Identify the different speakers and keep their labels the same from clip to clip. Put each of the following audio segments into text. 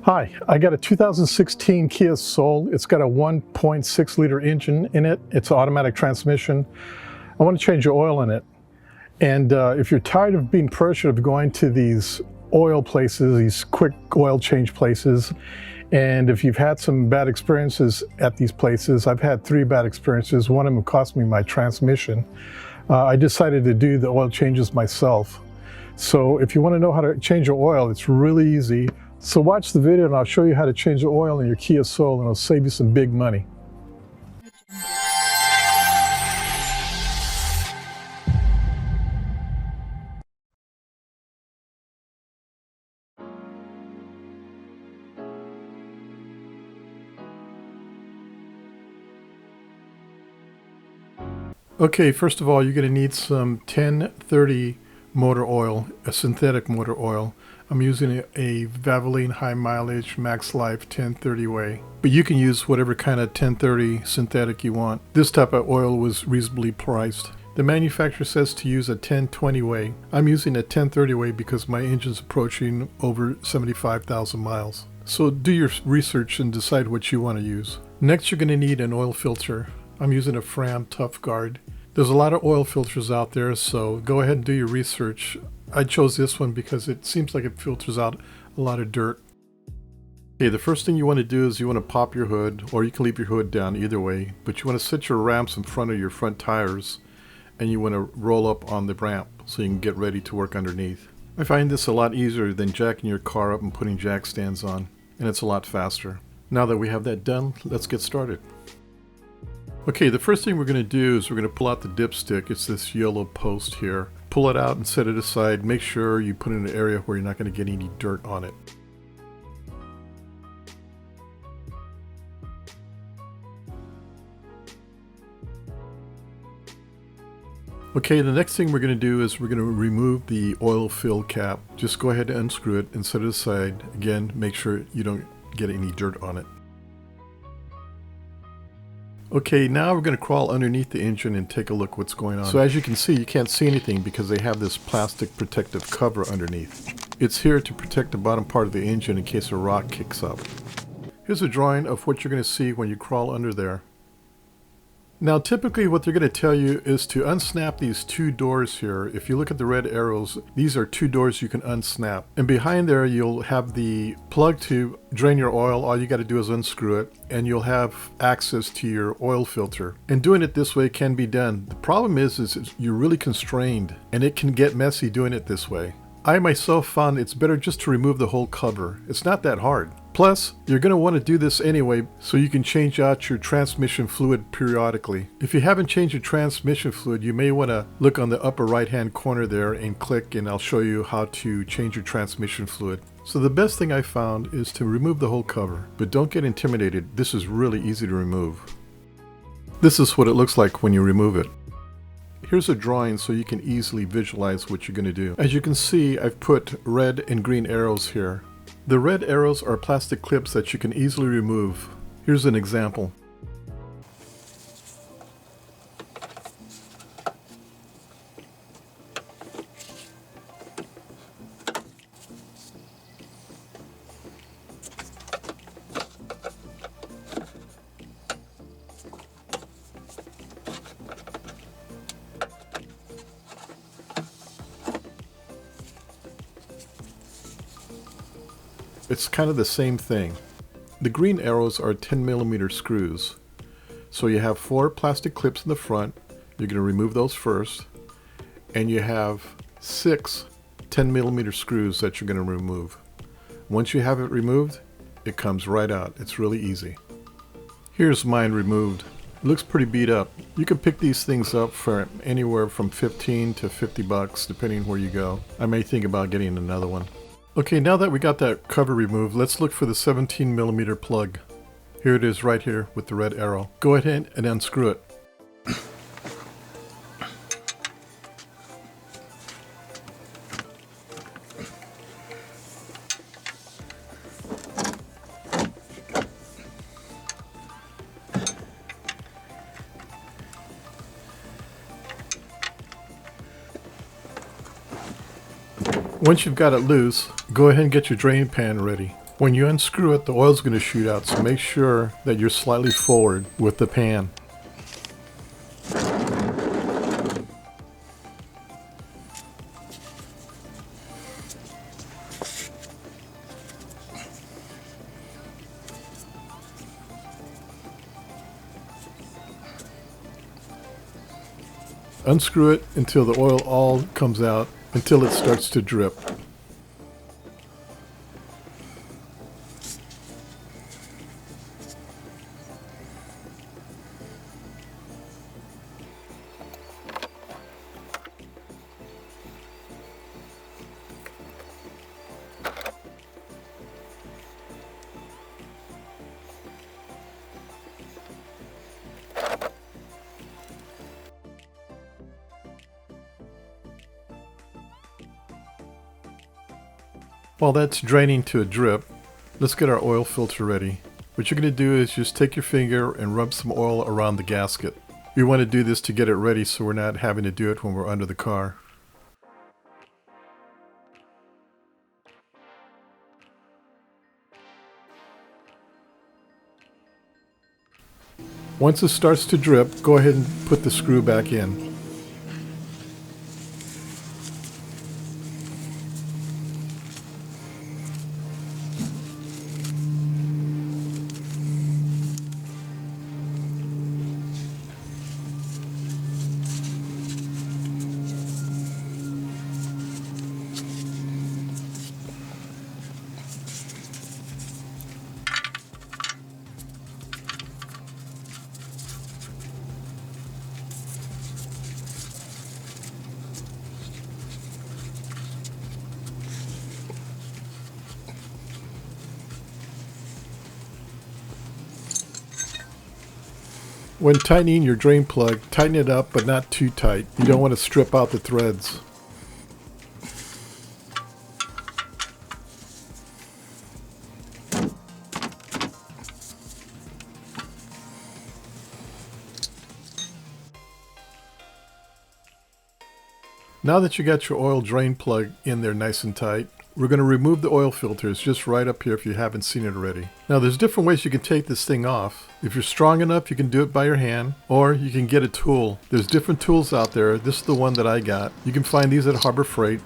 Speaker 1: Hi, I got a 2016 Kia Soul. It's got a 1.6 liter engine in it. It's an automatic transmission. I want to change the oil in it. And if you're tired of being pressured of going to these oil places, these quick oil change places, and if you've had some bad experiences at these places, I've had 3 bad experiences. One of them cost me my transmission. I decided to do the oil changes myself. So if you want to know how to change your oil, it's really easy. So watch the video and I'll show you how to change the oil in your Kia Soul, and it'll save you some big money. Okay, first of all, you're going to need some 1030 motor oil, a synthetic motor oil. I'm using a Valvoline high mileage max life 1030 way, but you can use whatever kind of 1030 synthetic you want. This type of oil was reasonably priced. The manufacturer says to use a 1020 way. I'm using a 1030 way because my engine's approaching over 75,000 miles. So do your research and decide what you want to use. Next, you're going to need an oil filter. I'm using a Fram Tough Guard. There's a lot of oil filters out there, so go ahead and do your research. I chose this one because it seems like it filters out a lot of dirt. Okay, the first thing you want to do is you want to pop your hood, or you can leave your hood down either way, but you want to set your ramps in front of your front tires, and you want to roll up on the ramp so you can get ready to work underneath. I find this a lot easier than jacking your car up and putting jack stands on, and it's a lot faster. Now that we have that done, let's get started. Okay, the first thing we're going to do is we're going to pull out the dipstick. It's this yellow post here. Pull it out and set it aside. Make sure you put it in an area where you're not going to get any dirt on it. Okay, the next thing we're going to do is we're going to remove the oil fill cap. Just go ahead and unscrew it and set it aside. Again, make sure you don't get any dirt on it. Okay, now we're going to crawl underneath the engine and take a look what's going on. So as you can see, you can't see anything because they have this plastic protective cover underneath. It's here to protect the bottom part of the engine in case a rock kicks up. Here's a drawing of what you're going to see when you crawl under there. Now typically what they're going to tell you is to unsnap these 2 doors here. If you look at the red arrows, these are 2 doors you can unsnap. And behind there you'll have the plug to drain your oil. All you got to do is unscrew it and you'll have access to your oil filter. And doing it this way can be done. The problem is you're really constrained and it can get messy doing it this way. I myself found it's better just to remove the whole cover. It's not that hard. Plus, you're going to want to do this anyway so you can change out your transmission fluid periodically. If you haven't changed your transmission fluid, you may want to look on the upper right hand corner there and click, and I'll show you how to change your transmission fluid. So the best thing I found is to remove the whole cover, but don't get intimidated. This is really easy to remove. This is what it looks like when you remove it. Here's a drawing so you can easily visualize what you're going to do. As you can see, I've put red and green arrows here. The red arrows are plastic clips that you can easily remove. Here's an example. It's kind of the same thing. The green arrows are 10mm screws. So you have 4 plastic clips in the front. You're going to remove those first. And you have 6 10mm screws that you're going to remove. Once you have it removed, it comes right out. It's really easy. Here's mine removed. It looks pretty beat up. You can pick these things up for anywhere from 15 to 50 bucks depending where you go. I may think about getting another one. Okay, now that we got that cover removed, let's look for the 17mm plug. Here it is right here with the red arrow. Go ahead and unscrew it. Once you've got it loose, go ahead and get your drain pan ready. When you unscrew it, the oil's going to shoot out, so make sure that you're slightly forward with the pan. Unscrew it until the oil all comes out, until it starts to drip. While that's draining to a drip, let's get our oil filter ready. What you're going to do is just take your finger and rub some oil around the gasket. We want to do this to get it ready so we're not having to do it when we're under the car. Once it starts to drip, go ahead and put the screw back in. When tightening your drain plug, tighten it up but not too tight. You don't want to strip out the threads. Now that you got your oil drain plug in there nice and tight, we're going to remove the oil filter. It's just right up here if you haven't seen it already. Now there's different ways you can take this thing off. If you're strong enough, you can do it by your hand, or you can get a tool. There's different tools out there. This is the one that I got. You can find these at Harbor Freight.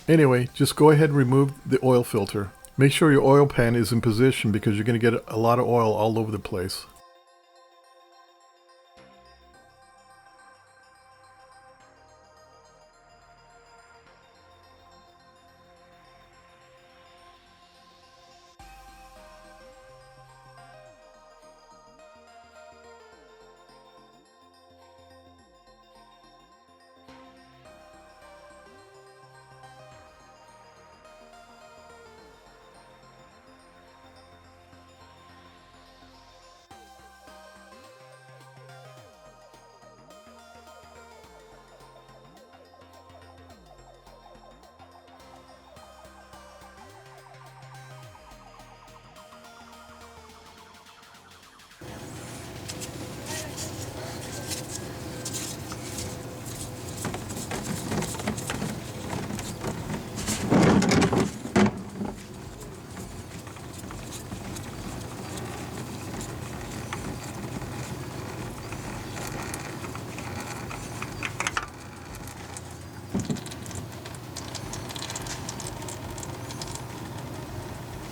Speaker 1: Anyway, just go ahead and remove the oil filter. Make sure your oil pan is in position because you're going to get a lot of oil all over the place.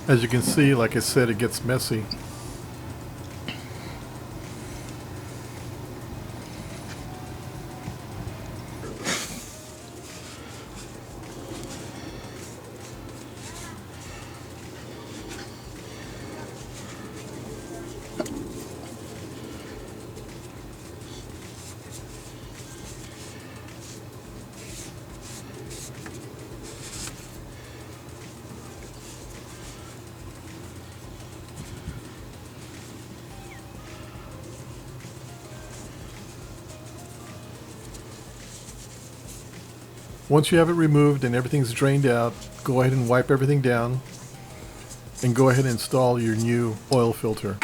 Speaker 1: As you can see, like I said, it gets messy. Once you have it removed and everything's drained out, go ahead and wipe everything down. and go ahead and install your new oil filter.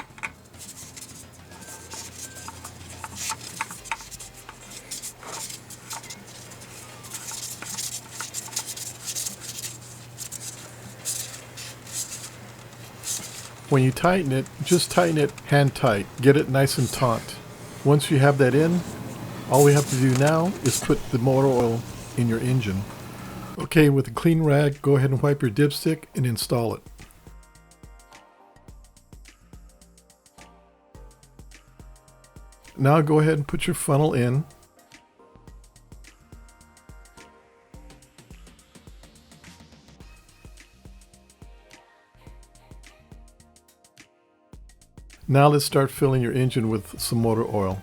Speaker 1: When you tighten it, just tighten it hand tight. Get it nice and taut. Once you have that in, all we have to do now is put the motor oil in your engine. Okay, with a clean rag, go ahead and wipe your dipstick and install it. Now go ahead and put your funnel in. Now let's start filling your engine with some motor oil.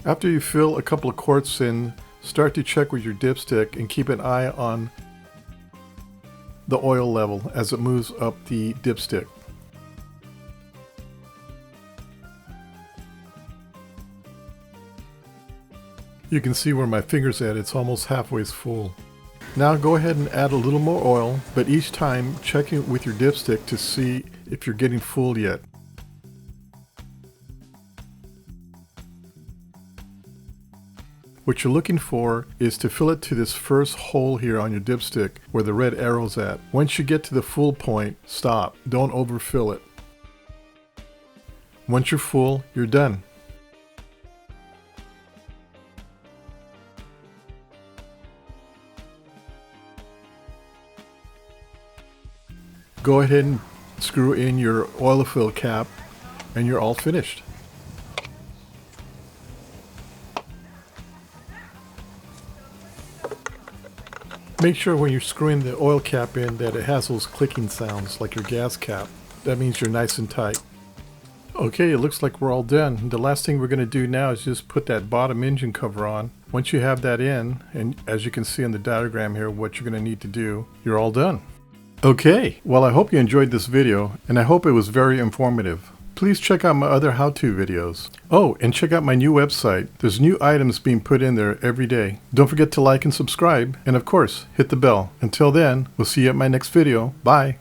Speaker 1: After you fill a couple of quarts in, start to check with your dipstick and keep an eye on the oil level as it moves up the dipstick. You can see where my finger's at, it's almost halfway full. Now go ahead and add a little more oil, but each time check it with your dipstick to see if you're getting full yet. What you're looking for is to fill it to this first hole here on your dipstick where the red arrow's at. Once you get to the full point, stop. Don't overfill it. Once you're full, you're done. Go ahead and screw in your oil fill cap and you're all finished. Make sure when you're screwing the oil cap in that it has those clicking sounds like your gas cap. That means you're nice and tight. Okay, it looks like we're all done. The last thing we're going to do now is just put that bottom engine cover on. Once you have that in, and as you can see on the diagram here what you're going to need to do, you're all done. Okay, well I hope you enjoyed this video and I hope it was very informative. Please check out my other how-to videos. Oh, and check out my new website. There's new items being put in there every day. Don't forget to like and subscribe, and of course, hit the bell. Until then, we'll see you at my next video. Bye!